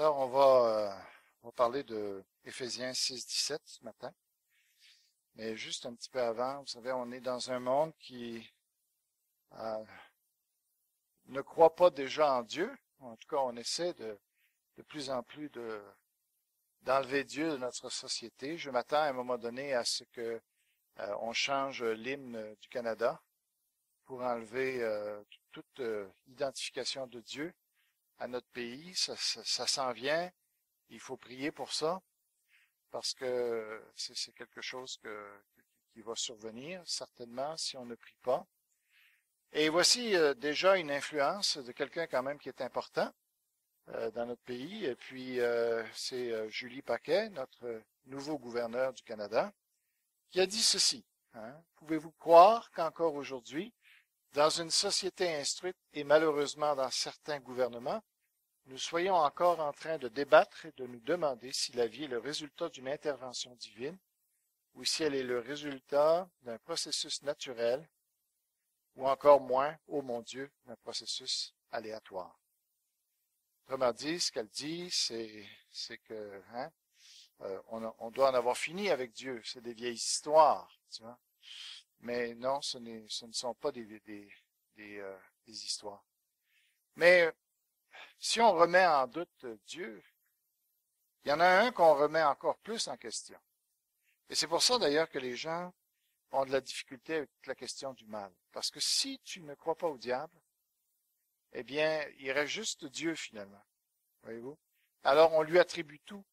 Alors, on va parler de Éphésiens 6, 17 ce matin. Mais juste un petit peu avant, vous savez, on est dans un monde qui ne croit pas déjà en Dieu. En tout cas, on essaie de plus en plus d'enlever Dieu de notre société. Je m'attends à un moment donné à ce que on change l'hymne du Canada pour enlever toute identification de Dieu à notre pays. Ça s'en vient. Il faut prier pour ça, parce que c'est quelque chose qui va survenir, certainement, si on ne prie pas. Et voici déjà une influence de quelqu'un quand même qui est important dans notre pays. Et puis, c'est Julie Paquet, notre nouveau gouverneur du Canada, qui a dit ceci. Pouvez-vous croire qu'encore aujourd'hui, dans une société instruite et malheureusement dans certains gouvernements, nous soyons encore en train de débattre et de nous demander si la vie est le résultat d'une intervention divine ou si elle est le résultat d'un processus naturel ou encore moins, oh mon Dieu, d'un processus aléatoire. Autrement dit, ce qu'elle dit, c'est que on doit en avoir fini avec Dieu. C'est des vieilles histoires, tu vois. Mais non, ce ne sont pas des histoires. Mais si on remet en doute Dieu, il y en a un qu'on remet encore plus en question. Et c'est pour ça d'ailleurs que les gens ont de la difficulté avec la question du mal. Parce que si tu ne crois pas au diable, eh bien, il reste juste Dieu finalement. Voyez-vous? Alors on lui attribue tout.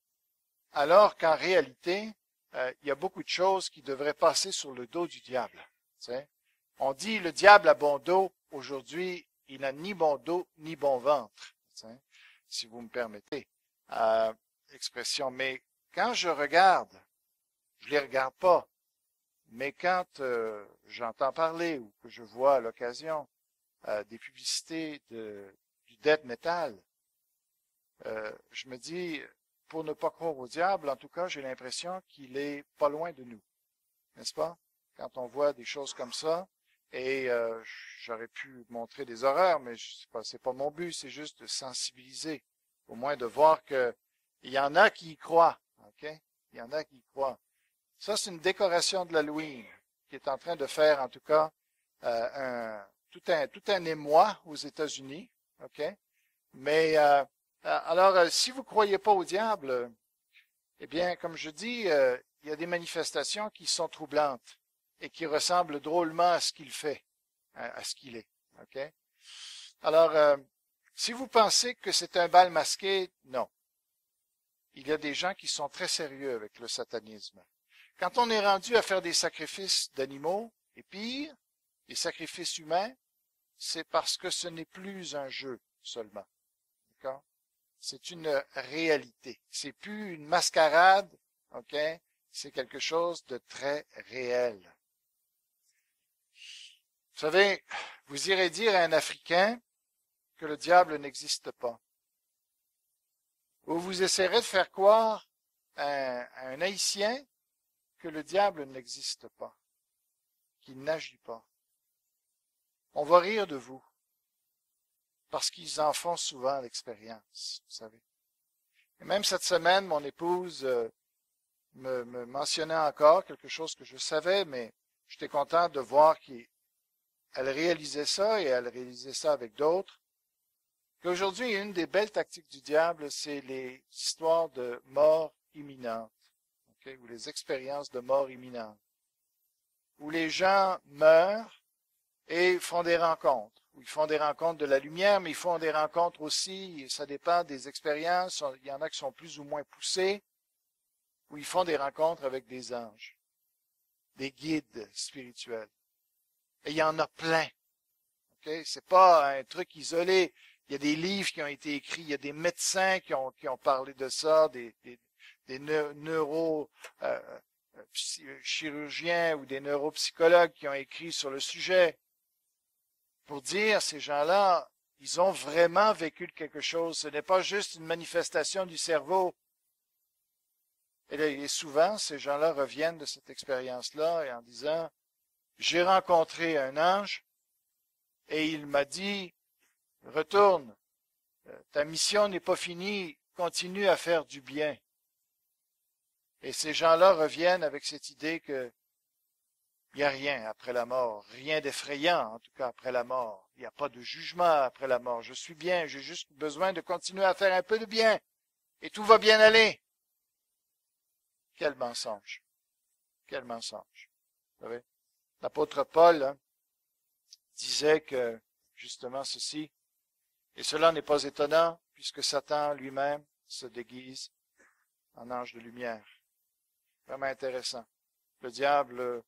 Alors qu'en réalité, il y a beaucoup de choses qui devraient passer sur le dos du diable. T'sais? On dit le diable a bon dos. Aujourd'hui, il n'a ni bon dos ni bon ventre. Si vous me permettez l'expression. Mais quand je regarde, je les regarde pas. Mais quand j'entends parler ou que je vois à l'occasion des publicités du death metal, je me dis, pour ne pas croire au diable, en tout cas, j'ai l'impression qu'il est pas loin de nous. N'est-ce pas? Quand on voit des choses comme ça, et j'aurais pu montrer des horreurs, mais c'est pas mon but, c'est juste de sensibiliser, au moins de voir que il y en a qui y croient, ok? Il y en a qui y croient. Ça, c'est une décoration de l'Halloween qui est en train de faire, en tout cas, tout un émoi aux États-Unis, ok? Mais alors, si vous croyez pas au diable, eh bien, comme je dis, il y a des manifestations qui sont troublantes et qui ressemblent drôlement à ce qu'il fait, à ce qu'il est. Ok? Alors, si vous pensez que c'est un bal masqué, non. Il y a des gens qui sont très sérieux avec le satanisme. Quand on est rendu à faire des sacrifices d'animaux, et pire, des sacrifices humains, c'est parce que ce n'est plus un jeu seulement. D'accord? C'est une réalité. C'est plus une mascarade, ok? C'est quelque chose de très réel. Vous savez, vous irez dire à un Africain que le diable n'existe pas. Ou vous essaierez de faire croire à un Haïtien que le diable n'existe pas, qu'il n'agit pas. On va rire de vous, parce qu'ils en font souvent l'expérience, vous savez. Et même cette semaine, mon épouse me mentionnait encore quelque chose que je savais, mais j'étais content de voir qu'elle réalisait ça, et elle réalisait ça avec d'autres, qu'aujourd'hui, une des belles tactiques du diable, c'est les histoires de mort imminente, okay, ou les expériences de mort imminente, où les gens meurent et font des rencontres. Ils font des rencontres de la lumière, mais ils font des rencontres aussi, ça dépend des expériences, il y en a qui sont plus ou moins poussées, où ils font des rencontres avec des anges, des guides spirituels. Et il y en a plein. Okay? C'est pas un truc isolé. Il y a des livres qui ont été écrits, il y a des médecins qui ont parlé de ça, des chirurgiens ou des neuropsychologues qui ont écrit sur le sujet. Pour dire, ces gens-là, ils ont vraiment vécu quelque chose. Ce n'est pas juste une manifestation du cerveau. Et souvent, ces gens-là reviennent de cette expérience-là et en disant, j'ai rencontré un ange et il m'a dit, retourne, ta mission n'est pas finie, continuent à faire du bien. Et ces gens-là reviennent avec cette idée que il n'y a rien après la mort, rien d'effrayant en tout cas après la mort. Il n'y a pas de jugement après la mort. Je suis bien, j'ai juste besoin de continuer à faire un peu de bien et tout va bien aller. Quel mensonge. Quel mensonge. Vous savez, l'apôtre Paul disait que justement ceci, et cela n'est pas étonnant puisque Satan lui-même se déguise en ange de lumière. Vraiment intéressant. Le diable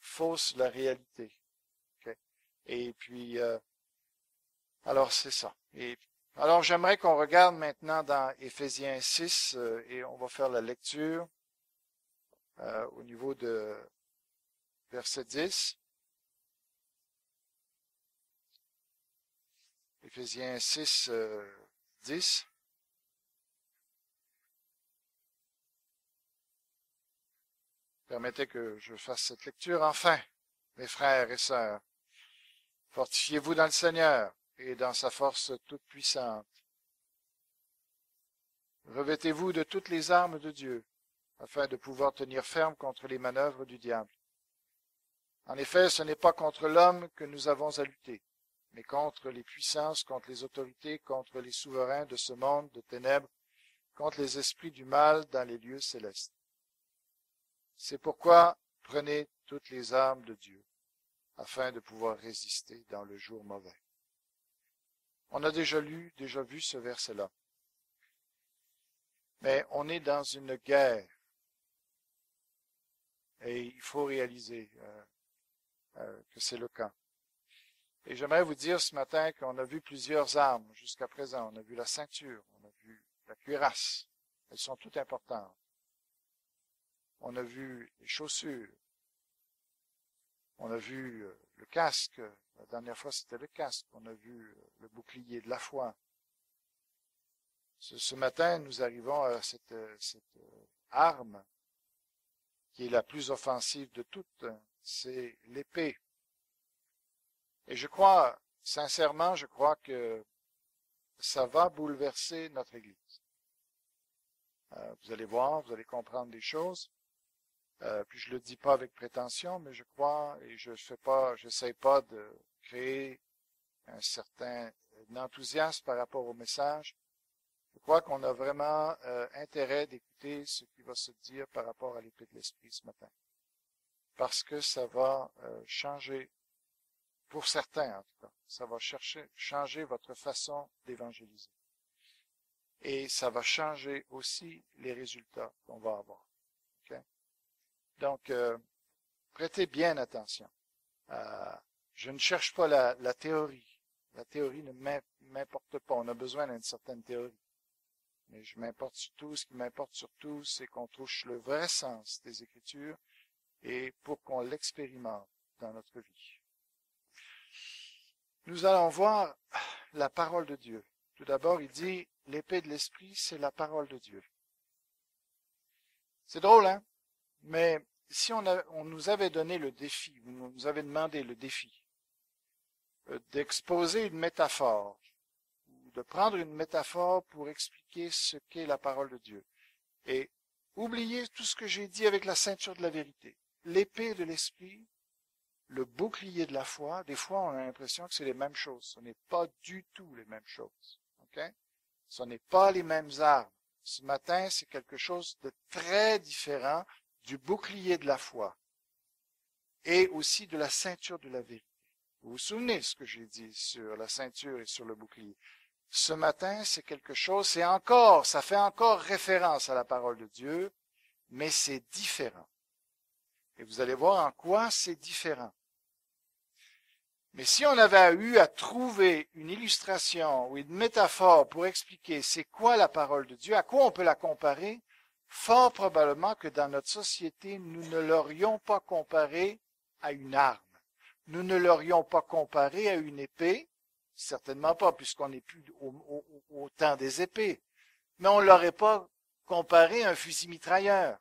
fausse la réalité. Okay? Et puis, alors c'est ça. Et alors j'aimerais qu'on regarde maintenant dans Éphésiens 6 et on va faire la lecture au niveau de verset 10. Éphésiens 6, 10. Permettez que je fasse cette lecture. Enfin, mes frères et sœurs, fortifiez-vous dans le Seigneur et dans sa force toute puissante. Revêtez-vous de toutes les armes de Dieu, afin de pouvoir tenir ferme contre les manœuvres du diable. En effet, ce n'est pas contre l'homme que nous avons à lutter, mais contre les puissances, contre les autorités, contre les souverains de ce monde de ténèbres, contre les esprits du mal dans les lieux célestes. C'est pourquoi prenez toutes les armes de Dieu, afin de pouvoir résister dans le jour mauvais. On a déjà vu ce verset-là. Mais on est dans une guerre. Et il faut réaliser que c'est le cas. Et j'aimerais vous dire ce matin qu'on a vu plusieurs armes jusqu'à présent. On a vu la ceinture, on a vu la cuirasse. Elles sont toutes importantes. On a vu les chaussures. On a vu le casque. La dernière fois, c'était le casque. On a vu le bouclier de la foi. Ce matin, nous arrivons à cette arme qui est la plus offensive de toutes. C'est l'épée. Et sincèrement, je crois que ça va bouleverser notre Église. Vous allez voir, vous allez comprendre des choses. Puis je le dis pas avec prétention, mais je crois et j'essaie pas de créer un certain enthousiasme par rapport au message. Je crois qu'on a vraiment intérêt d'écouter ce qui va se dire par rapport à l'épée de l'Esprit ce matin. Parce que ça va changer, pour certains en tout cas, ça va changer votre façon d'évangéliser. Et ça va changer aussi les résultats qu'on va avoir. Okay? Donc, prêtez bien attention. Je ne cherche pas la théorie. La théorie ne m'importe pas. On a besoin d'une certaine théorie. Mais ce qui m'importe surtout, c'est qu'on touche le vrai sens des Écritures et pour qu'on l'expérimente dans notre vie. Nous allons voir la parole de Dieu. Tout d'abord, il dit, l'épée de l'Esprit, c'est la parole de Dieu. C'est drôle, hein? Mais si on nous avait donné le défi, on nous avait demandé le défi d'exposer une métaphore, de prendre une métaphore pour expliquer ce qu'est la parole de Dieu. Et oubliez tout ce que j'ai dit avec la ceinture de la vérité. L'épée de l'Esprit, le bouclier de la foi, des fois on a l'impression que c'est les mêmes choses. Ce n'est pas du tout les mêmes choses. Okay? Ce n'est pas les mêmes armes. Ce matin, c'est quelque chose de très différent du bouclier de la foi et aussi de la ceinture de la vérité. Vous vous souvenez de ce que j'ai dit sur la ceinture et sur le bouclier? Ce matin, c'est quelque chose, ça fait encore référence à la parole de Dieu, mais c'est différent. Et vous allez voir en quoi c'est différent. Mais si on avait eu à trouver une illustration ou une métaphore pour expliquer c'est quoi la parole de Dieu, à quoi on peut la comparer, fort probablement que dans notre société, nous ne l'aurions pas comparée à une arme. Nous ne l'aurions pas comparée à une épée, certainement pas, puisqu'on n'est plus au temps des épées. Mais on ne l'aurait pas comparé à un fusil mitrailleur.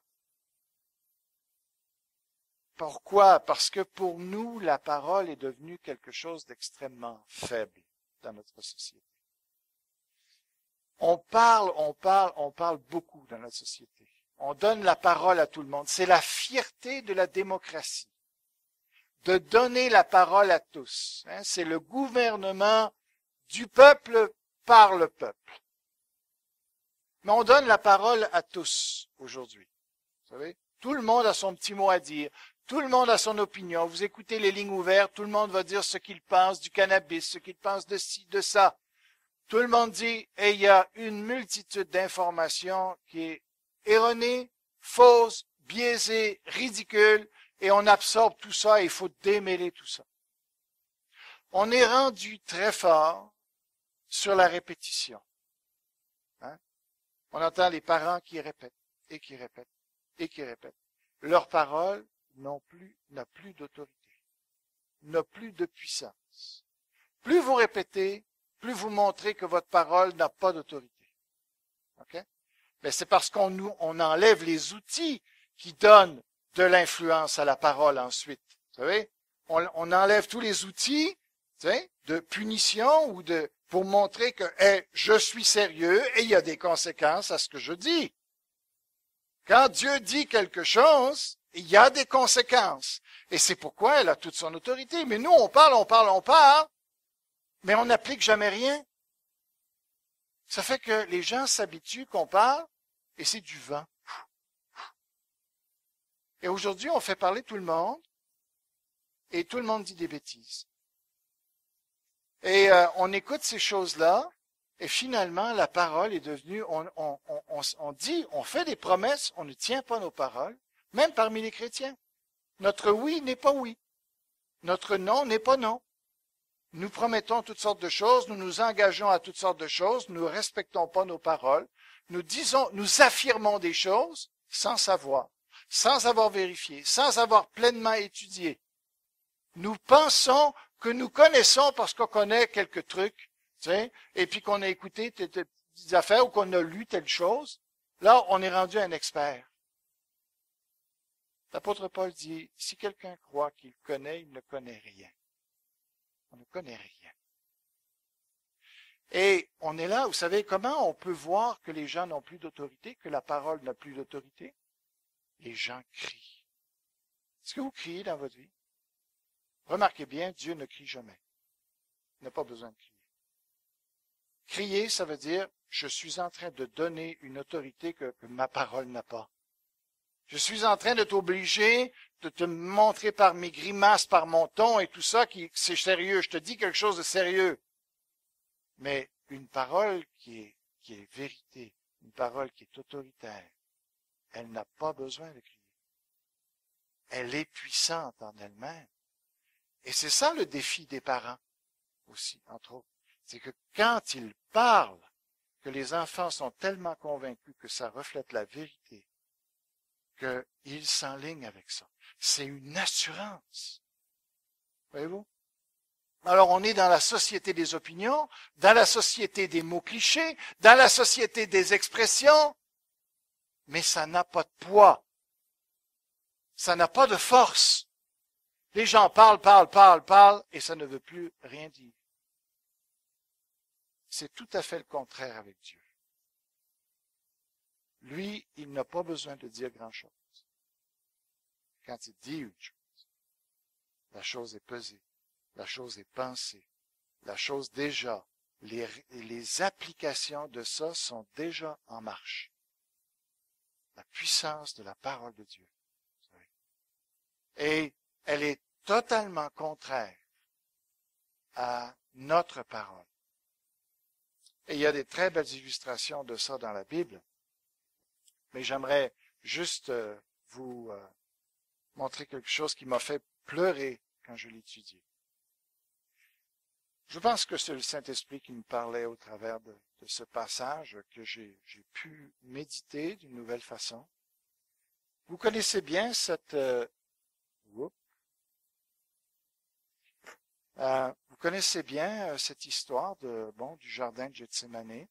Pourquoi? Parce que pour nous, la parole est devenue quelque chose d'extrêmement faible dans notre société. On parle beaucoup dans la société. On donne la parole à tout le monde. C'est la fierté de la démocratie, de donner la parole à tous. C'est le gouvernement du peuple par le peuple. Mais on donne la parole à tous aujourd'hui. Vous savez, tout le monde a son petit mot à dire. Tout le monde a son opinion. Vous écoutez les lignes ouvertes, tout le monde va dire ce qu'il pense du cannabis, ce qu'il pense de ci, de ça. Tout le monde dit, et il y a une multitude d'informations qui est erronée, fausse, biaisée, ridicule, et on absorbe tout ça et il faut démêler tout ça. On est rendu très fort sur la répétition. On entend les parents qui répètent et qui répètent et qui répètent. Leur parole n'a plus d'autorité, n'a plus de puissance. Plus vous répétez, plus vous montrez que votre parole n'a pas d'autorité. Okay? Mais c'est parce qu'on enlève les outils qui donnent de l'influence à la parole ensuite. Vous savez, on enlève tous les outils, tu sais, de punition ou pour montrer que je suis sérieux et il y a des conséquences à ce que je dis. Quand Dieu dit quelque chose, il y a des conséquences. Et c'est pourquoi elle a toute son autorité. Mais nous, on parle, mais on n'applique jamais rien. Ça fait que les gens s'habituent qu'on parle et c'est du vent. Et aujourd'hui, on fait parler tout le monde et tout le monde dit des bêtises. Et on écoute ces choses-là et finalement, la parole est devenue, on dit, on fait des promesses, on ne tient pas nos paroles, même parmi les chrétiens. Notre oui n'est pas oui. Notre non n'est pas non. Nous promettons toutes sortes de choses, nous nous engageons à toutes sortes de choses, nous ne respectons pas nos paroles, nous affirmons des choses sans savoir, sans avoir vérifié, sans avoir pleinement étudié. Nous pensons que nous connaissons parce qu'on connaît quelques trucs, tu sais, et puis qu'on a écouté des affaires ou qu'on a lu telle chose. Là, on est rendu un expert. L'apôtre Paul dit, si quelqu'un croit qu'il connaît, il ne connaît rien. On ne connaît rien. Et on est là, vous savez, comment on peut voir que les gens n'ont plus d'autorité, que la parole n'a plus d'autorité? Les gens crient. Est-ce que vous criez dans votre vie? Remarquez bien, Dieu ne crie jamais. Il n'a pas besoin de crier. Crier, ça veut dire, je suis en train de donner une autorité que ma parole n'a pas. Je suis en train de t'obliger, de te montrer par mes grimaces, par mon ton et tout ça, c'est sérieux. Je te dis quelque chose de sérieux. Mais une parole qui est vérité, une parole qui est autoritaire, elle n'a pas besoin de crier. Elle est puissante en elle-même. Et c'est ça le défi des parents aussi, entre autres. C'est que quand ils parlent, que les enfants sont tellement convaincus que ça reflète la vérité, qu'ils s'enlignent avec ça. C'est une assurance. Voyez-vous? Alors, on est dans la société des opinions, dans la société des mots clichés, dans la société des expressions, mais ça n'a pas de poids. Ça n'a pas de force. Les gens parlent, et ça ne veut plus rien dire. C'est tout à fait le contraire avec Dieu. Lui, il n'a pas besoin de dire grand-chose. Quand il dit une chose, la chose est pesée, la chose est pensée, la chose déjà, les applications de ça sont déjà en marche. La puissance de la parole de Dieu. Et elle est totalement contraire à notre parole. Et il y a des très belles illustrations de ça dans la Bible. Mais j'aimerais juste vous montrer quelque chose qui m'a fait pleurer quand je l'étudiais. Je pense que c'est le Saint-Esprit qui me parlait au travers de ce passage que j'ai pu méditer d'une nouvelle façon. Vous connaissez bien vous connaissez bien cette histoire du jardin de Gethsémani.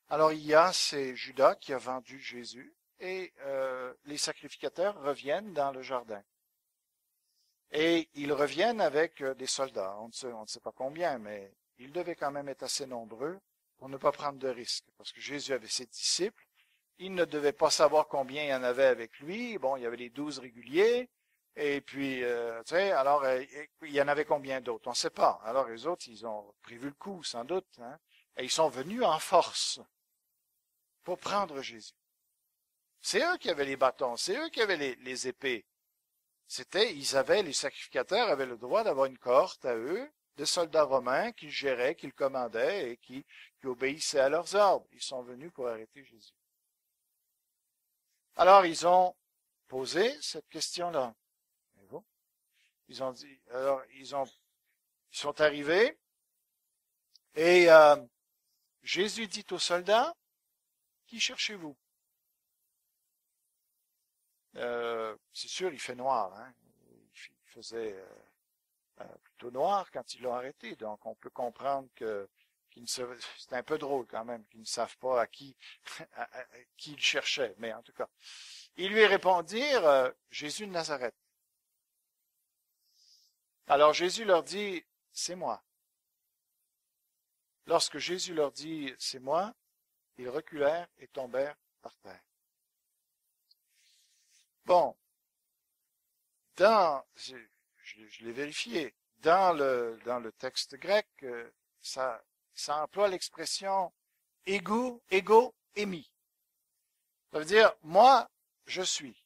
Alors, c'est Judas qui a vendu Jésus et les sacrificateurs reviennent dans le jardin. Et ils reviennent avec des soldats. On ne sait pas combien, mais ils devaient quand même être assez nombreux pour ne pas prendre de risques, parce que Jésus avait ses disciples. Il ne devait pas savoir combien il y en avait avec lui. Bon, il y avait les 12 réguliers. Et puis, tu sais, alors, il y en avait combien d'autres? On ne sait pas. Alors, les autres, ils ont prévu le coup, sans doute. Hein? Et ils sont venus en force pour prendre Jésus. C'est eux qui avaient les bâtons. C'est eux qui avaient les épées. Les sacrificateurs avaient le droit d'avoir une cohorte à eux, de soldats romains qu'ils géraient, qu'ils commandaient et qui obéissaient à leurs ordres. Ils sont venus pour arrêter Jésus. Alors, ils ont posé cette question-là. Ils ont dit, alors, ils sont arrivés et Jésus dit aux soldats, qui cherchez-vous? C'est sûr, il fait noir. Hein? Il faisait plutôt noir quand ils l'ont arrêté. Donc, on peut comprendre c'est un peu drôle quand même qu'ils ne savent pas à qui ils cherchaient. Mais en tout cas, ils lui répondirent, Jésus de Nazareth. Alors Jésus leur dit, c'est moi. Lorsque Jésus leur dit, c'est moi, ils reculèrent et tombèrent par terre. Bon, je l'ai vérifié, dans le texte grec, ça emploie l'expression ego, émi. Ça veut dire, moi, je suis.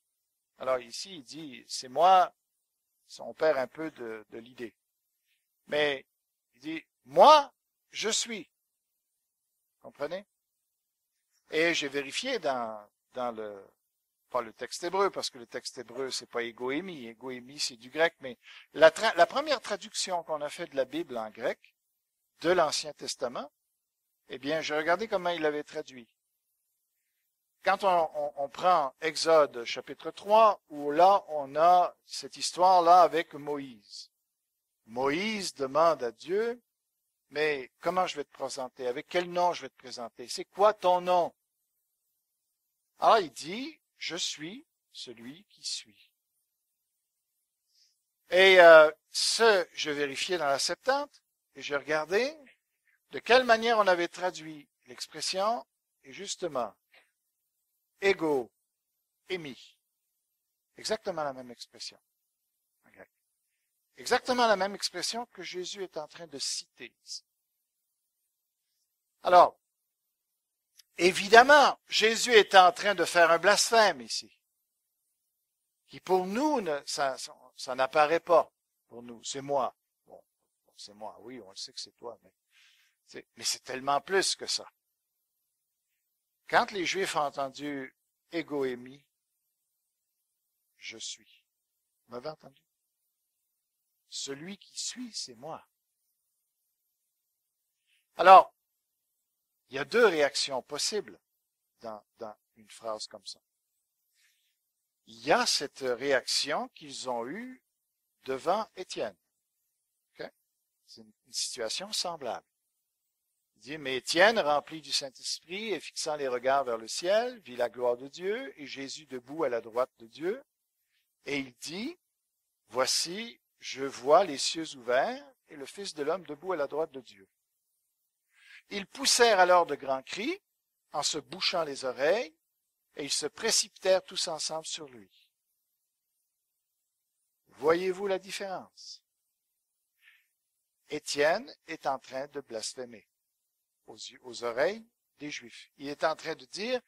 Alors ici, il dit, c'est moi, on perd un peu de l'idée. Mais il dit, moi, je suis. Comprenez? Et j'ai vérifié pas le texte hébreu, parce que le texte hébreu, c'est pas égoémie. Égoémie, c'est du grec, mais la première traduction qu'on a fait de la Bible en grec, de l'Ancien Testament, eh bien, j'ai regardé comment il l'avait traduit. Quand on prend Exode chapitre 3, où là, on a cette histoire-là avec Moïse. Moïse demande à Dieu, mais comment je vais te présenter? Avec quel nom je vais te présenter? C'est quoi ton nom? Alors, il dit, je suis celui qui suis. Et j'ai vérifié dans la Septante, et j'ai regardé de quelle manière on avait traduit l'expression, et justement, ego, émi. Exactement la même expression. Okay. Exactement la même expression que Jésus est en train de citer ici. Alors, évidemment, Jésus est en train de faire un blasphème ici, qui pour nous, ça n'apparaît pas. Pour nous, c'est moi. Bon, c'est moi, oui, on le sait que c'est toi, mais c'est tellement plus que ça. Quand les Juifs ont entendu ego émi, je suis. Vous m'avez entendu? Celui qui suit, c'est moi. Alors, il y a deux réactions possibles dans une phrase comme ça. Il y a cette réaction qu'ils ont eue devant Étienne. Okay? C'est une situation semblable. Il dit, mais Étienne, rempli du Saint-Esprit et fixant les regards vers le ciel, vit la gloire de Dieu et Jésus debout à la droite de Dieu. Et il dit, voici, je vois les cieux ouverts et le Fils de l'homme debout à la droite de Dieu. Ils poussèrent alors de grands cris en se bouchant les oreilles et ils se précipitèrent tous ensemble sur lui. Voyez-vous la différence? Étienne est en train de blasphémer aux oreilles des Juifs. Il est en train de dire,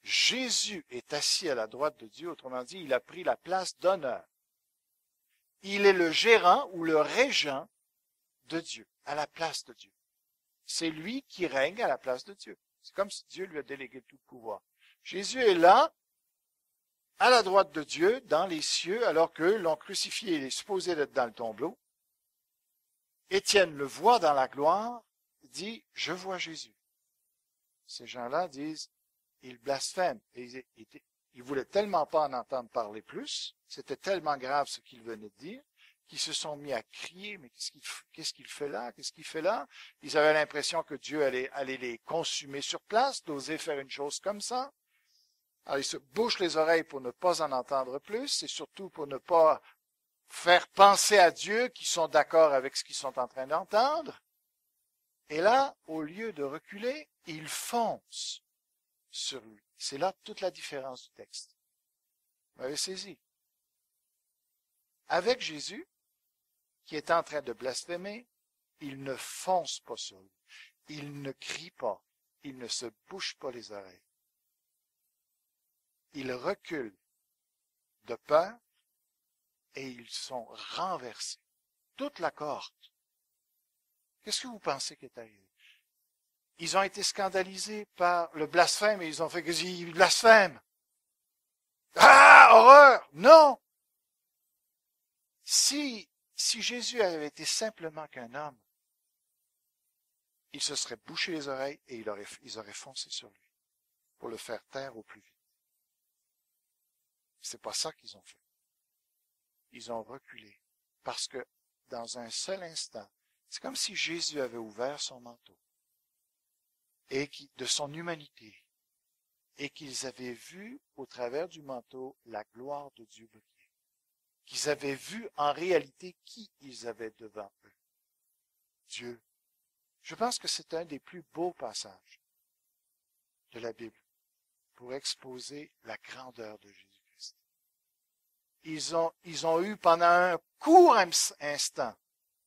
Jésus est assis à la droite de Dieu, autrement dit, il a pris la place d'honneur. Il est le gérant ou le régent de Dieu, à la place de Dieu. C'est lui qui règne à la place de Dieu. C'est comme si Dieu lui a délégué tout le pouvoir. Jésus est là, à la droite de Dieu, dans les cieux, alors qu'eux l'ont crucifié, il est supposé d'être dans le tombeau. Étienne le voit dans la gloire, dit, je vois Jésus. Ces gens-là disent, ils blasphèment. Et ils voulaient tellement pas en entendre parler plus, c'était tellement grave ce qu'il venait de dire, qu'ils se sont mis à crier, mais qu'est-ce qu'il fait là? Qu'est-ce qu'il fait là? Ils avaient l'impression que Dieu allait les consumer sur place, d'oser faire une chose comme ça. Alors ils se bouchent les oreilles pour ne pas en entendre plus, et surtout pour ne pas faire penser à Dieu qu'ils sont d'accord avec ce qu'ils sont en train d'entendre. Et là, au lieu de reculer, ils foncent sur lui. C'est là toute la différence du texte. Vous avez saisi. Avec Jésus, qui est en train de blasphémer, il ne fonce pas sur lui. Il ne crie pas. Il ne se bouche pas les oreilles. Ils reculent de peur et ils sont renversés. Toute la cohorte. Qu'est-ce que vous pensez qui est arrivé? Ils ont été scandalisés par le blasphème et ils ont fait que ils blasphèment. Ah, horreur! Non! Si Jésus avait été simplement qu'un homme, il se serait bouché les oreilles et ils auraient foncé sur lui pour le faire taire au plus vite. C'est pas ça qu'ils ont fait. Ils ont reculé parce que dans un seul instant, c'est comme si Jésus avait ouvert son manteau et de son humanité et qu'ils avaient vu au travers du manteau la gloire de Dieu briller. Qu'ils avaient vu en réalité qui ils avaient devant eux. Dieu. Je pense que c'est un des plus beaux passages de la Bible pour exposer la grandeur de Jésus-Christ. Ils ont eu pendant un court instant,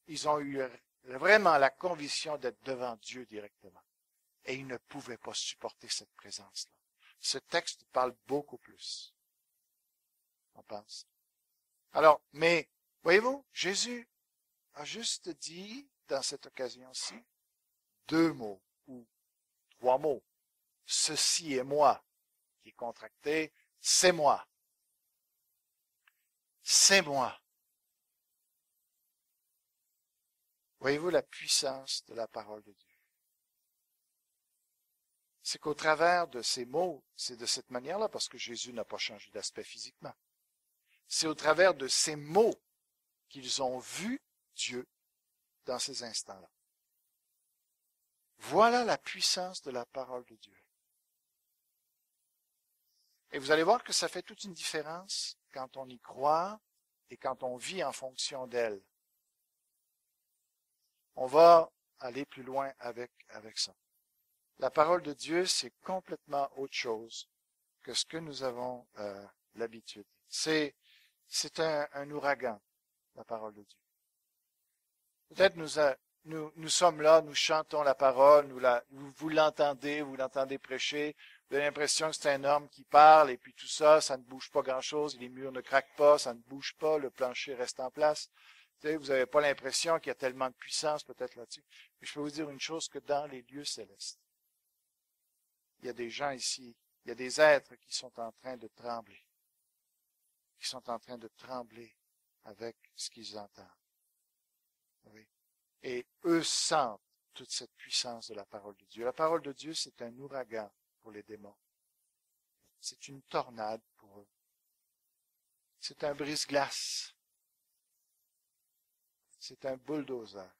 ils ont eu vraiment la conviction d'être devant Dieu directement. Et ils ne pouvaient pas supporter cette présence-là. Ce texte parle beaucoup plus. On pense. Alors, mais, voyez-vous, Jésus a juste dit, dans cette occasion-ci, 2 mots, ou 3 mots. Ceci est moi, qui est contracté, c'est moi. C'est moi. Voyez-vous la puissance de la parole de Dieu? C'est qu'au travers de ces mots, c'est de cette manière-là, parce que Jésus n'a pas changé d'aspect physiquement. C'est au travers de ces mots qu'ils ont vu Dieu dans ces instants-là. Voilà la puissance de la parole de Dieu. Et vous allez voir que ça fait toute une différence quand on y croit et quand on vit en fonction d'elle. On va aller plus loin avec ça. La parole de Dieu, c'est complètement autre chose que ce que nous avons l'habitude. C'est un ouragan, la parole de Dieu. Peut-être nous sommes là, nous chantons la parole, vous l'entendez prêcher, vous avez l'impression que c'est un homme qui parle, et puis tout ça, ça ne bouge pas grand-chose, les murs ne craquent pas, ça ne bouge pas, le plancher reste en place. Vous n'avez pas l'impression qu'il y a tellement de puissance peut-être là-dessus. Mais je peux vous dire une chose, que dans les lieux célestes, il y a des gens ici, il y a des êtres qui sont en train de trembler. Qui sont en train de trembler avec ce qu'ils entendent. Oui. Et eux sentent toute cette puissance de la parole de Dieu. La parole de Dieu, c'est un ouragan pour les démons. C'est une tornade pour eux. C'est un brise-glace. C'est un bulldozer.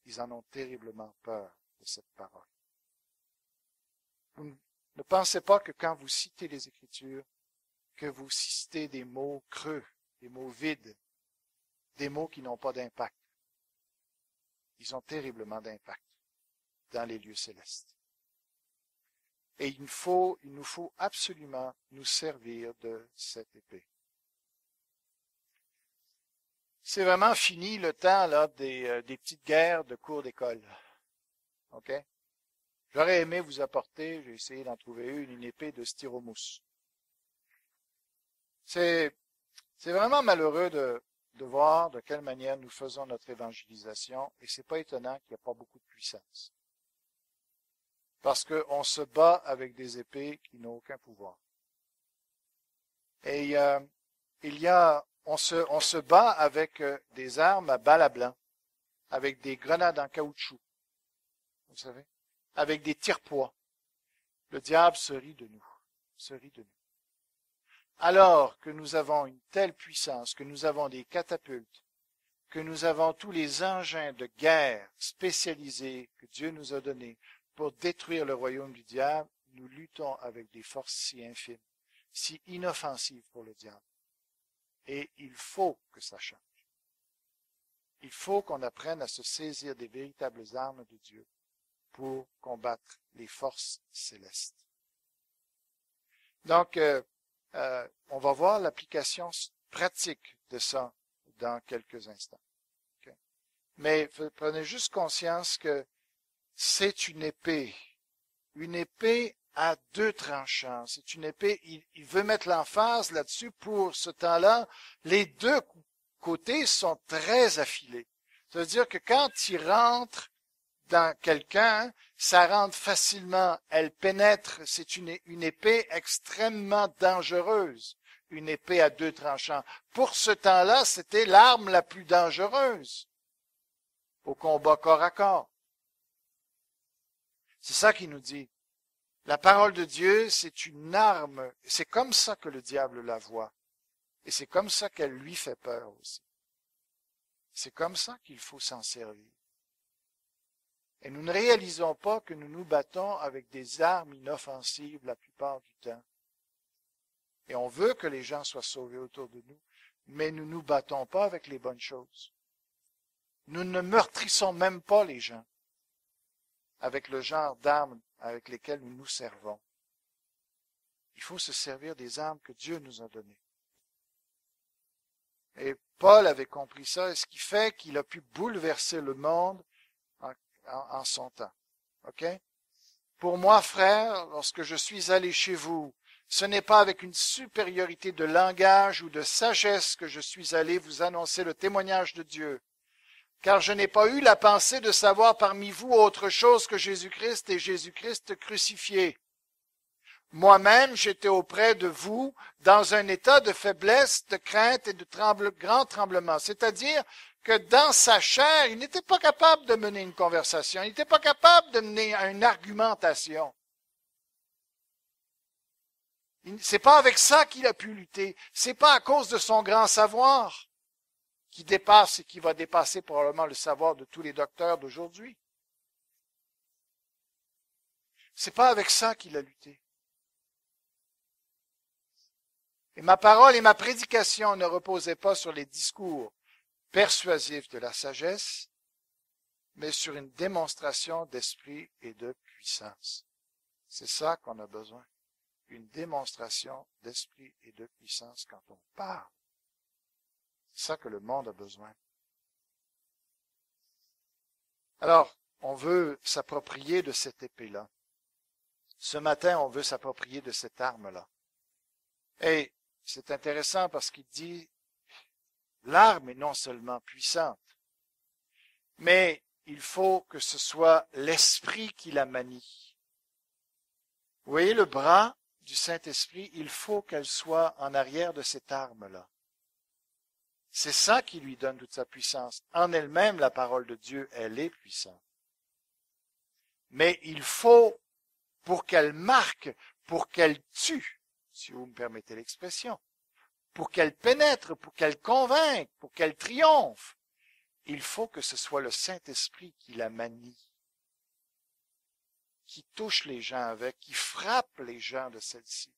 Ils en ont terriblement peur de cette parole. Vous ne pensez pas que quand vous citez les Écritures, que vous citez des mots creux, des mots vides, des mots qui n'ont pas d'impact. Ils ont terriblement d'impact dans les lieux célestes. Et il nous faut absolument nous servir de cette épée. C'est vraiment fini le temps là des petites guerres de cours d'école. OK? J'aurais aimé vous apporter, j'ai essayé d'en trouver une épée de styromousse. C'est vraiment malheureux de voir de quelle manière nous faisons notre évangélisation, et c'est pas étonnant qu'il n'y a pas beaucoup de puissance. Parce qu'on se bat avec des épées qui n'ont aucun pouvoir. Et on se bat avec des armes à balles à blanc, avec des grenades en caoutchouc, vous savez, avec des tire-poids. Le diable se rit de nous, se rit de nous. Alors que nous avons une telle puissance, que nous avons des catapultes, que nous avons tous les engins de guerre spécialisés que Dieu nous a donnés pour détruire le royaume du diable, nous luttons avec des forces si infimes, si inoffensives pour le diable. Et il faut que ça change. il faut qu'on apprenne à se saisir des véritables armes de Dieu pour combattre les forces célestes. Donc, on va voir l'application pratique de ça dans quelques instants. Okay? Mais prenez juste conscience que c'est une épée à deux tranchants. C'est une épée, il veut mettre l'emphase là-dessus pour ce temps-là. Les deux côtés sont très affilés. Ça veut dire que quand il rentre dans quelqu'un, ça rentre facilement. Elle pénètre. C'est une épée extrêmement dangereuse. Une épée à deux tranchants. Pour ce temps-là, c'était l'arme la plus dangereuse au combat corps à corps. C'est ça qu'il nous dit. La parole de Dieu, c'est une arme. C'est comme ça que le diable la voit. Et c'est comme ça qu'elle lui fait peur aussi. C'est comme ça qu'il faut s'en servir. Et nous ne réalisons pas que nous nous battons avec des armes inoffensives la plupart du temps. Et on veut que les gens soient sauvés autour de nous, mais nous ne nous battons pas avec les bonnes choses. Nous ne meurtrissons même pas les gens avec le genre d'armes avec lesquelles nous nous servons. Il faut se servir des armes que Dieu nous a données. Et Paul avait compris ça, et ce qui fait qu'il a pu bouleverser le monde en son temps. OK? Pour moi, frère, lorsque je suis allé chez vous, ce n'est pas avec une supériorité de langage ou de sagesse que je suis allé vous annoncer le témoignage de Dieu, car je n'ai pas eu la pensée de savoir parmi vous autre chose que Jésus-Christ et Jésus-Christ crucifié. Moi-même, j'étais auprès de vous dans un état de faiblesse, de crainte et de grand tremblement. C'est-à-dire que dans sa chair, il n'était pas capable de mener une conversation, il n'était pas capable de mener une argumentation. C'est pas avec ça qu'il a pu lutter. C'est pas à cause de son grand savoir qui dépasse et qui va dépasser probablement le savoir de tous les docteurs d'aujourd'hui. C'est pas avec ça qu'il a lutté. Et ma parole et ma prédication ne reposaient pas sur les discours persuasifs de la sagesse, mais sur une démonstration d'esprit et de puissance. C'est ça qu'on a besoin. Une démonstration d'esprit et de puissance quand on parle. C'est ça que le monde a besoin. Alors, on veut s'approprier de cette épée-là. Ce matin, on veut s'approprier de cette arme-là. Et c'est intéressant parce qu'il dit, l'arme est non seulement puissante, mais il faut que ce soit l'esprit qui la manie. Vous voyez le bras du Saint-Esprit, il faut qu'elle soit en arrière de cette arme-là. C'est ça qui lui donne toute sa puissance. En elle-même, la parole de Dieu, elle est puissante. Mais il faut, pour qu'elle marque, pour qu'elle tue, si vous me permettez l'expression, pour qu'elle pénètre, pour qu'elle convainque, pour qu'elle triomphe, il faut que ce soit le Saint-Esprit qui la manie, qui touche les gens avec, qui frappe les gens de celle-ci.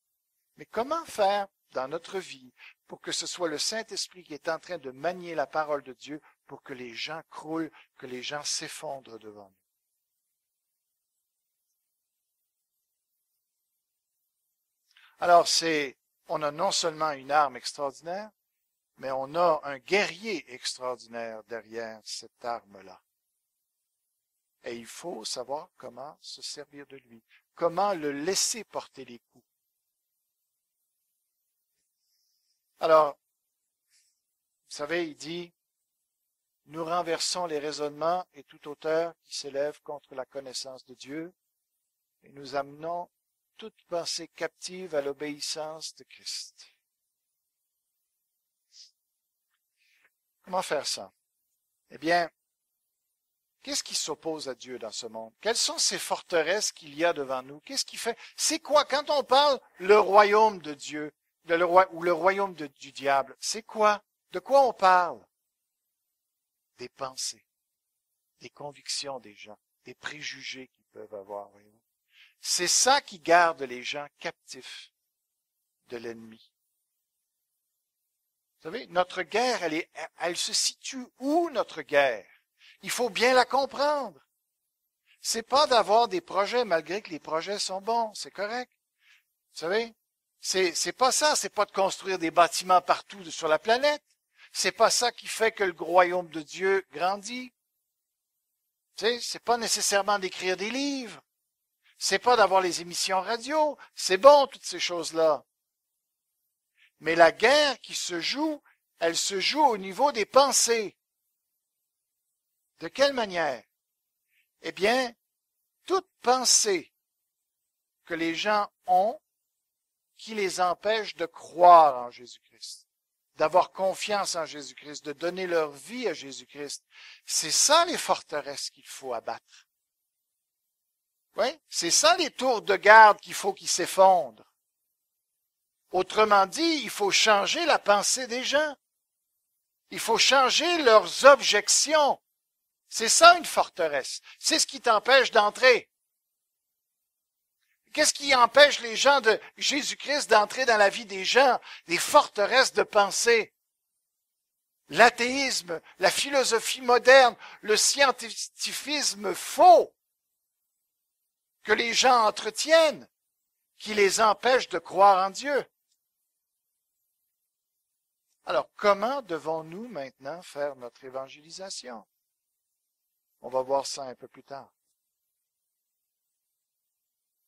Mais comment faire dans notre vie pour que ce soit le Saint-Esprit qui est en train de manier la parole de Dieu pour que les gens croulent, que les gens s'effondrent devant nous? Alors on a non seulement une arme extraordinaire, mais on a un guerrier extraordinaire derrière cette arme-là. Et il faut savoir comment se servir de lui, comment le laisser porter les coups. Alors, vous savez, il dit, nous renversons les raisonnements et toute hauteur qui s'élève contre la connaissance de Dieu, et nous amenons toute pensée captive à l'obéissance de Christ. Comment faire ça? Eh bien, qu'est-ce qui s'oppose à Dieu dans ce monde? Quelles sont ces forteresses qu'il y a devant nous? Qu'est-ce qui fait? C'est quoi? Quand on parle le royaume de Dieu, ou le royaume du diable, c'est quoi? De quoi on parle? Des pensées, des convictions des gens, des préjugés qu'ils peuvent avoir. Voyez-vous. C'est ça qui garde les gens captifs de l'ennemi. savez, notre guerre, elle se situe où, notre guerre? Il faut bien la comprendre. C'est pas d'avoir des projets, malgré que les projets sont bons, c'est correct. Vous savez, c'est pas ça, c'est pas de construire des bâtiments partout sur la planète. C'est pas ça qui fait que le royaume de Dieu grandit. Tu sais, c'est pas nécessairement d'écrire des livres. C'est pas d'avoir les émissions radio. C'est bon, toutes ces choses-là. Mais la guerre qui se joue, elle se joue au niveau des pensées. De quelle manière? Eh bien, toute pensée que les gens ont qui les empêche de croire en Jésus-Christ, d'avoir confiance en Jésus-Christ, de donner leur vie à Jésus-Christ, c'est ça les forteresses qu'il faut abattre. Oui, c'est ça les tours de garde qu'il faut qu'ils s'effondrent. Autrement dit, il faut changer la pensée des gens. Il faut changer leurs objections. C'est ça une forteresse. C'est ce qui t'empêche d'entrer. Qu'est-ce qui empêche les gens de Jésus-Christ d'entrer dans la vie des gens? Des forteresses de pensée. L'athéisme, la philosophie moderne, le scientifisme faux que les gens entretiennent, qui les empêchent de croire en Dieu. Alors, comment devons-nous maintenant faire notre évangélisation? On va voir ça un peu plus tard.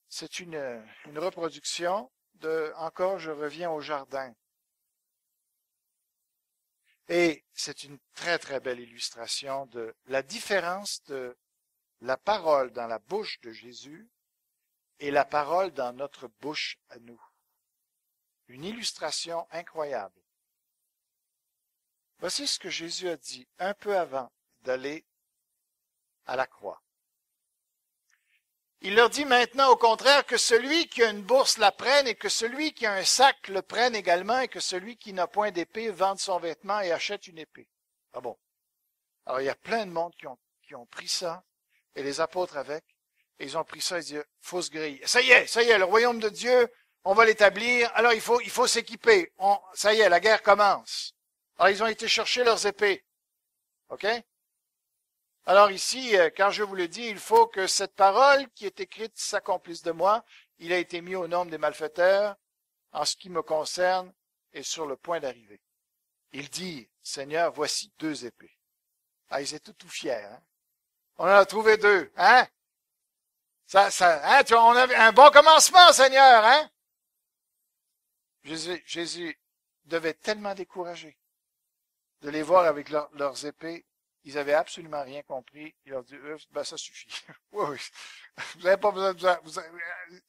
C'est une reproduction de « Encore, je reviens au jardin ». Et c'est une très, très belle illustration de la différence de la parole dans la bouche de Jésus et la parole dans notre bouche à nous. Une illustration incroyable. Voici ce que Jésus a dit un peu avant d'aller à la croix. Il leur dit maintenant au contraire que celui qui a une bourse la prenne et que celui qui a un sac le prenne également et que celui qui n'a point d'épée vende son vêtement et achète une épée. Ah bon. Alors il y a plein de monde qui ont pris ça et les apôtres avec et ils ont pris ça et ils disent fausse grille. Ça y est, le royaume de Dieu, on va l'établir. Alors il faut s'équiper. Ça y est, la guerre commence. Alors ils ont été chercher leurs épées. OK? Alors ici, quand je vous le dis, il faut que cette parole qui est écrite s'accomplisse de moi. Il a été mis au nombre des malfaiteurs, en ce qui me concerne, est sur le point d'arriver. Il dit, Seigneur, voici 2 épées. Ah, ils étaient tout fiers, hein? On en a trouvé 2, hein? On a un bon commencement, Seigneur, hein? Jésus devait tellement décourager de les voir avec leurs épées. Ils avaient absolument rien compris. Il leur dit, ça suffit. Oui. Vous n'avez pas besoin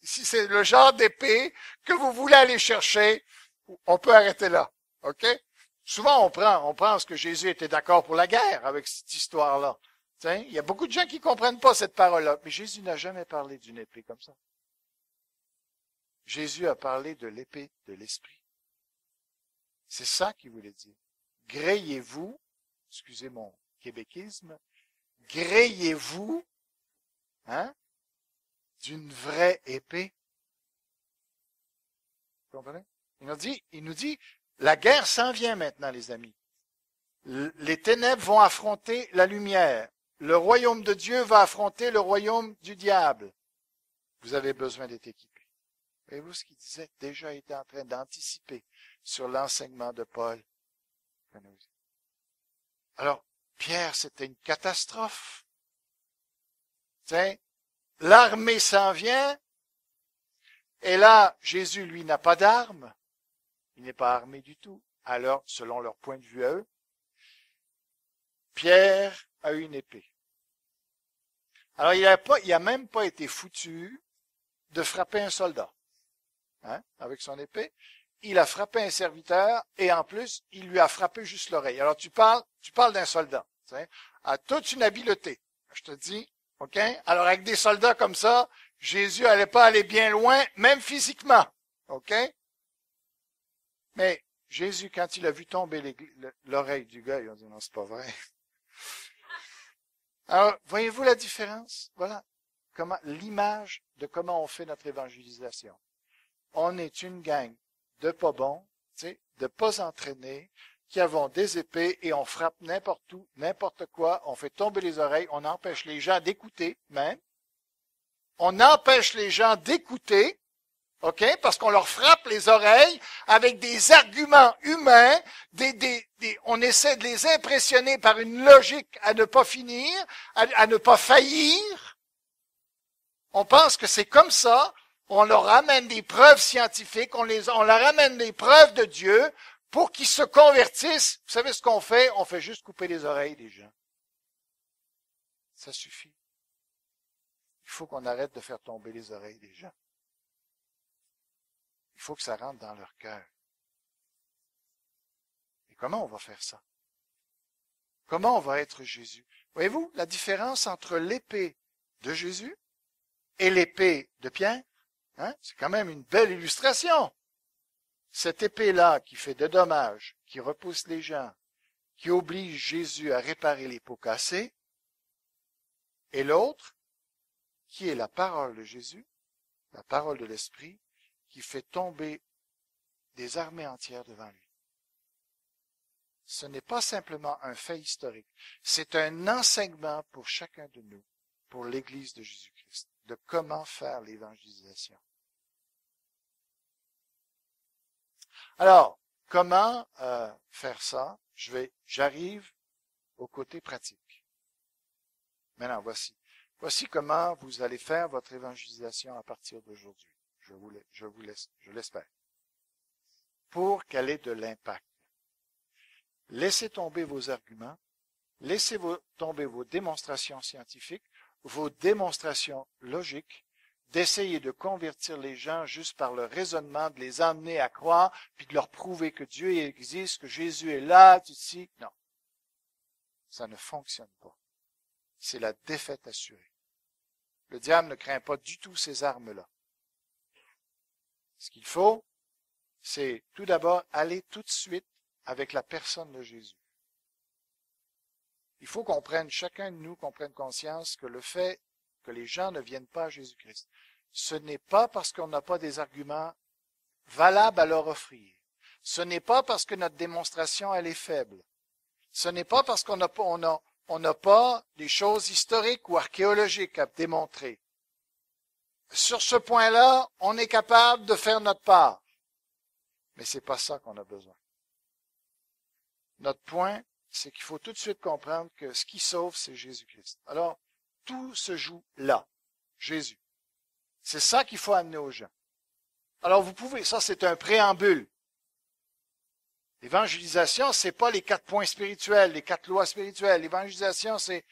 si c'est le genre d'épée que vous voulez aller chercher, on peut arrêter là. OK? Souvent, on pense que Jésus était d'accord pour la guerre avec cette histoire-là. Il y a beaucoup de gens qui comprennent pas cette parole-là. Mais Jésus n'a jamais parlé d'une épée comme ça. Jésus a parlé de l'épée de l'esprit. C'est ça qu'il voulait dire. Grayez-vous, excusez mon québéquisme, grayez-vous, hein, d'une vraie épée. Vous comprenez? Il nous dit, la guerre s'en vient maintenant, les amis. Les ténèbres vont affronter la lumière. Le royaume de Dieu va affronter le royaume du diable. Vous avez besoin d'être équipés. Voyez-vous ce qu'il disait? Déjà était en train d'anticiper sur l'enseignement de Paul. Alors, Pierre, c'était une catastrophe. Tiens, l'armée s'en vient, et là, Jésus, lui, n'a pas d'armes. Il n'est pas armé du tout. Alors, selon leur point de vue à eux, Pierre a une épée. Alors, il a même pas été foutu de frapper un soldat, hein, avec son épée. Il a frappé un serviteur et en plus, il lui a frappé juste l'oreille. Alors, tu parles d'un soldat, à toute une habileté. Je te dis, OK? Alors, avec des soldats comme ça, Jésus allait pas aller bien loin, même physiquement. OK? Mais Jésus, quand il a vu tomber l'oreille du gars, il a dit, non, c'est pas vrai. Alors, voyez-vous la différence? Voilà l'image de comment on fait notre évangélisation. On est une gang de pas bons, de pas entraînés, qui avons des épées et on frappe n'importe où, n'importe quoi, on fait tomber les oreilles, on empêche les gens d'écouter même. On empêche les gens d'écouter, OK? Parce qu'on leur frappe les oreilles avec des arguments humains, on essaie de les impressionner par une logique à ne pas finir, à ne pas faillir. On pense que c'est comme ça. On leur ramène des preuves scientifiques, on leur ramène des preuves de Dieu pour qu'ils se convertissent. Vous savez ce qu'on fait? On fait juste couper les oreilles des gens. Ça suffit. Il faut qu'on arrête de faire tomber les oreilles des gens. Il faut que ça rentre dans leur cœur. Et comment on va faire ça? Comment on va être Jésus? Voyez-vous la différence entre l'épée de Jésus et l'épée de Pierre? Hein? C'est quand même une belle illustration. Cette épée-là qui fait des dommages, qui repousse les gens, qui oblige Jésus à réparer les pots cassés, et l'autre, qui est la parole de Jésus, la parole de l'Esprit, qui fait tomber des armées entières devant lui. Ce n'est pas simplement un fait historique, c'est un enseignement pour chacun de nous, pour l'Église de Jésus-Christ, de comment faire l'évangélisation. Alors, comment faire ça? J'arrive au côté pratique. Maintenant, voici comment vous allez faire votre évangélisation à partir d'aujourd'hui. Je l'espère. Pour qu'elle ait de l'impact. Laissez tomber vos arguments, laissez tomber vos démonstrations scientifiques, vos démonstrations logiques, d'essayer de convertir les gens juste par le raisonnement, de les emmener à croire, puis de leur prouver que Dieu existe, que Jésus est là, ici. Non. Ça ne fonctionne pas. C'est la défaite assurée. Le diable ne craint pas du tout ces armes-là. Ce qu'il faut, c'est tout d'abord aller tout de suite avec la personne de Jésus. Il faut qu'on prenne, chacun de nous, qu'on prenne conscience que le fait que les gens ne viennent pas à Jésus-Christ, ce n'est pas parce qu'on n'a pas des arguments valables à leur offrir. Ce n'est pas parce que notre démonstration, elle est faible. Ce n'est pas parce qu'on n'a pas des choses historiques ou archéologiques à démontrer. Sur ce point-là, on est capable de faire notre part. Mais c'est pas ça qu'on a besoin. Notre point, c'est qu'il faut tout de suite comprendre que ce qui sauve, c'est Jésus-Christ. Alors, tout se joue là. Jésus. C'est ça qu'il faut amener aux gens. Alors, vous pouvez, ça c'est un préambule. L'évangélisation, c'est pas les 4 points spirituels, les 4 lois spirituelles. L'évangélisation, c'est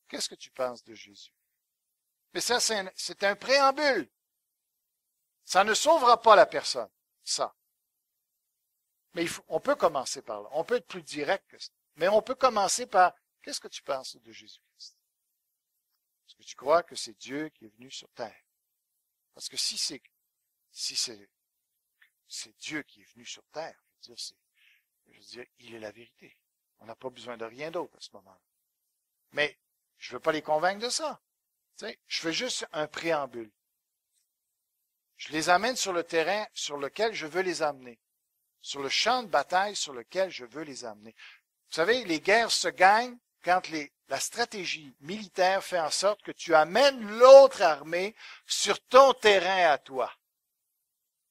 qu'est-ce que tu penses de Jésus? Mais ça, c'est un préambule. Ça ne sauvera pas la personne, ça. Mais on peut commencer par là. On peut être plus direct que ça. Mais on peut commencer par, qu'est-ce que tu penses de Jésus-Christ? Est-ce que tu crois que c'est Dieu qui est venu sur terre? Parce que si c'est Dieu qui est venu sur terre, je veux dire, il est la vérité. On n'a pas besoin de rien d'autre à ce moment-là. Mais je ne veux pas les convaincre de ça. Tu sais, je fais juste un préambule. Je les amène sur le terrain sur lequel je veux les amener. Sur le champ de bataille sur lequel je veux les amener. Vous savez, les guerres se gagnent quand la stratégie militaire fait en sorte que tu amènes l'autre armée sur ton terrain à toi.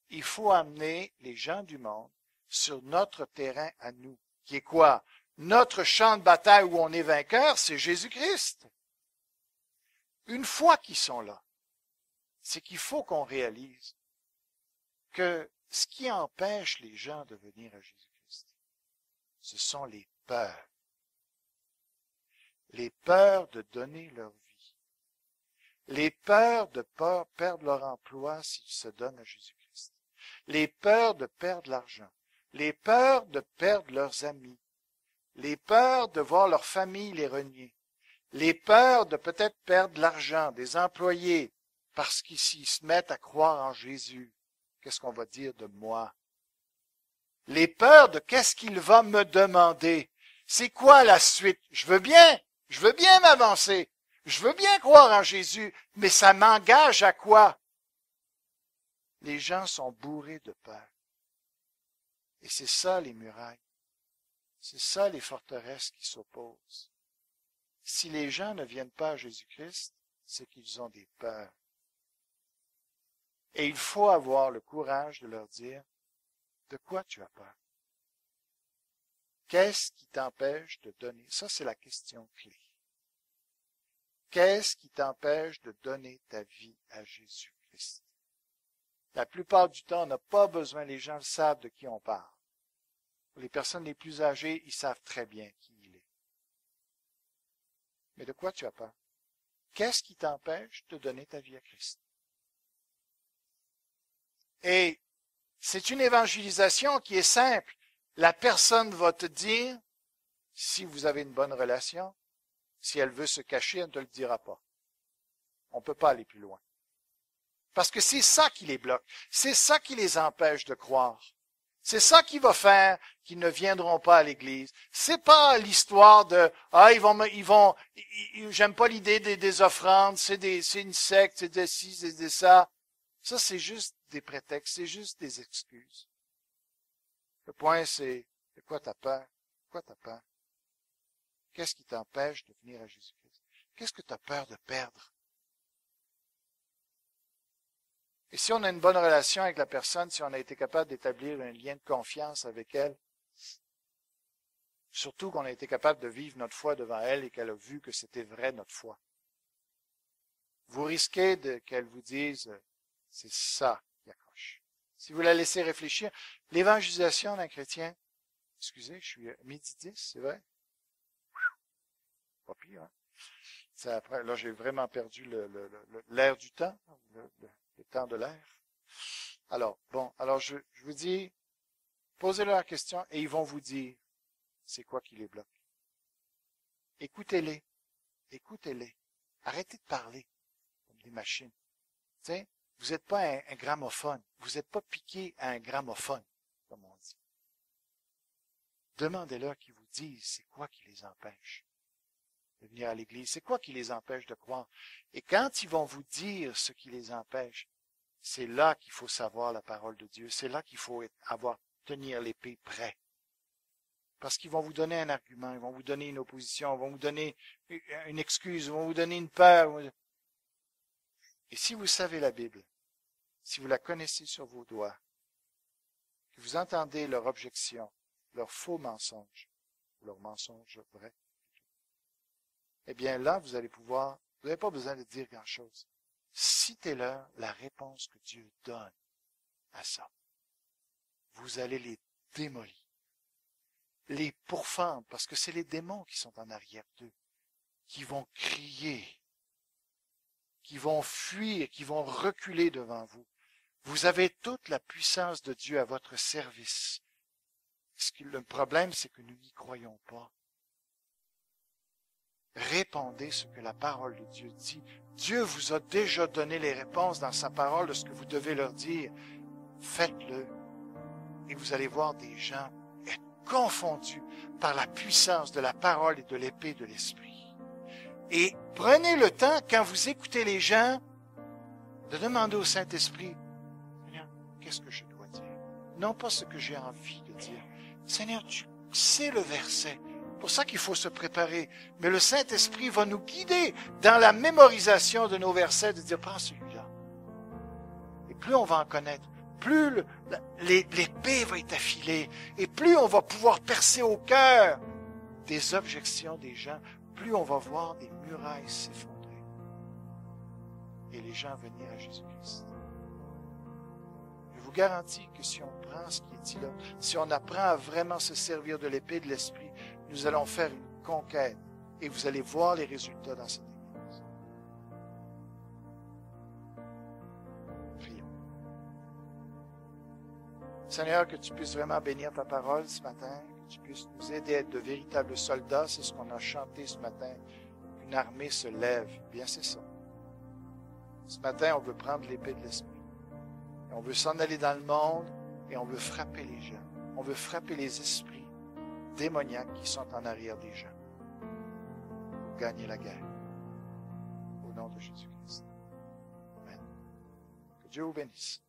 Il faut amener les gens du monde sur notre terrain à nous, qui est quoi? Notre champ de bataille où on est vainqueur, c'est Jésus-Christ. Une fois qu'ils sont là, c'est qu'il faut qu'on réalise que ce qui empêche les gens de venir à Jésus-Christ, ce sont les peurs. Les peurs de donner leur vie. Les peurs de perdre leur emploi s'ils se donnent à Jésus-Christ. Les peurs de perdre l'argent. Les peurs de perdre leurs amis. Les peurs de voir leur famille les renier. Les peurs de peut-être perdre l'argent des employés parce qu'ils se mettent à croire en Jésus. Qu'est-ce qu'on va dire de moi? Les peurs de qu'est-ce qu'il va me demander. C'est quoi la suite? Je veux bien m'avancer. Je veux bien croire en Jésus, mais ça m'engage à quoi? Les gens sont bourrés de peur. Et c'est ça les murailles. C'est ça les forteresses qui s'opposent. Si les gens ne viennent pas à Jésus-Christ, c'est qu'ils ont des peurs. Et il faut avoir le courage de leur dire, de quoi tu as peur? Qu'est-ce qui t'empêche de donner? Ça, c'est la question clé. Qu'est-ce qui t'empêche de donner ta vie à Jésus-Christ? La plupart du temps, on n'a pas besoin, les gens savent de qui on parle. Les personnes les plus âgées, ils savent très bien qui il est. Mais de quoi tu as peur? Qu'est-ce qui t'empêche de donner ta vie à Christ? Et c'est une évangélisation qui est simple. La personne va te dire, si vous avez une bonne relation, si elle veut se cacher, elle ne te le dira pas. On ne peut pas aller plus loin. Parce que c'est ça qui les bloque. C'est ça qui les empêche de croire. C'est ça qui va faire qu'ils ne viendront pas à l'église. C'est pas l'histoire de j'aime pas l'idée des offrandes, c'est une secte, c'est des ci, c'est des ça. Ça, c'est juste des prétextes, c'est juste des excuses. Le point, c'est de quoi tu as peur? De quoi tu as peur? Qu'est-ce qui t'empêche de venir à Jésus-Christ? Qu'est-ce que tu as peur de perdre? Et si on a une bonne relation avec la personne, si on a été capable d'établir un lien de confiance avec elle, surtout qu'on a été capable de vivre notre foi devant elle et qu'elle a vu que c'était vrai notre foi, vous risquez qu'elle vous dise, c'est ça qui accroche. Si vous la laissez réfléchir, l'évangélisation d'un chrétien, excusez, je suis à 12h10, c'est vrai? Pas pire, hein? Après, là, j'ai vraiment perdu l'air du temps, le temps de l'air. Alors, bon, alors je vous dis, posez-leur la question et ils vont vous dire c'est quoi qui les bloque. Écoutez-les. Écoutez-les. Arrêtez de parler comme des machines. Tu sais, vous n'êtes pas un gramophone. Vous n'êtes pas piqué à un gramophone, comme on dit. Demandez-leur qu'ils vous disent c'est quoi qui les empêche de venir à l'église. C'est quoi qui les empêche de croire? Et quand ils vont vous dire ce qui les empêche, c'est là qu'il faut savoir la parole de Dieu. C'est là qu'il faut tenir l'épée prêt. Parce qu'ils vont vous donner un argument, ils vont vous donner une opposition, ils vont vous donner une excuse, ils vont vous donner une peur. Et si vous savez la Bible, si vous la connaissez sur vos doigts, que vous entendez leur objection, leur faux mensonge, leur mensonge vrai, eh bien là, vous allez pouvoir, vous n'avez pas besoin de dire grand-chose. Citez-leur la réponse que Dieu donne à ça. Vous allez les démolir, les pourfendre, parce que c'est les démons qui sont en arrière d'eux, qui vont crier, qui vont fuir, qui vont reculer devant vous. Vous avez toute la puissance de Dieu à votre service. Le problème, c'est que nous n'y croyons pas. Répondez ce que la parole de Dieu dit. Dieu vous a déjà donné les réponses dans sa parole de ce que vous devez leur dire. Faites-le. Et vous allez voir des gens être confondus par la puissance de la parole et de l'épée de l'esprit. Et prenez le temps, quand vous écoutez les gens, de demander au Saint-Esprit, Seigneur, qu'est-ce que je dois dire? Non pas ce que j'ai envie de dire. Seigneur, tu sais le verset. C'est pour ça qu'il faut se préparer. Mais le Saint-Esprit va nous guider dans la mémorisation de nos versets, de dire, prends celui-là. Et plus on va en connaître, plus l'épée va être affilée, et plus on va pouvoir percer au cœur des objections des gens, plus on va voir des murailles s'effondrer. Et les gens venir à Jésus-Christ. Je vous garantis que si on prend ce qui est dit là, si on apprend à vraiment se servir de l'épée de l'Esprit, nous allons faire une conquête et vous allez voir les résultats dans cette église. Prions. Seigneur, que tu puisses vraiment bénir ta parole ce matin, que tu puisses nous aider à être de véritables soldats. C'est ce qu'on a chanté ce matin. Une armée se lève. Bien, c'est ça. Ce matin, on veut prendre l'épée de l'Esprit. Et on veut s'en aller dans le monde et on veut frapper les gens. On veut frapper les esprits démoniaques qui sont en arrière des gens. Pour gagner la guerre. Au nom de Jésus-Christ. Amen. Que Dieu vous bénisse.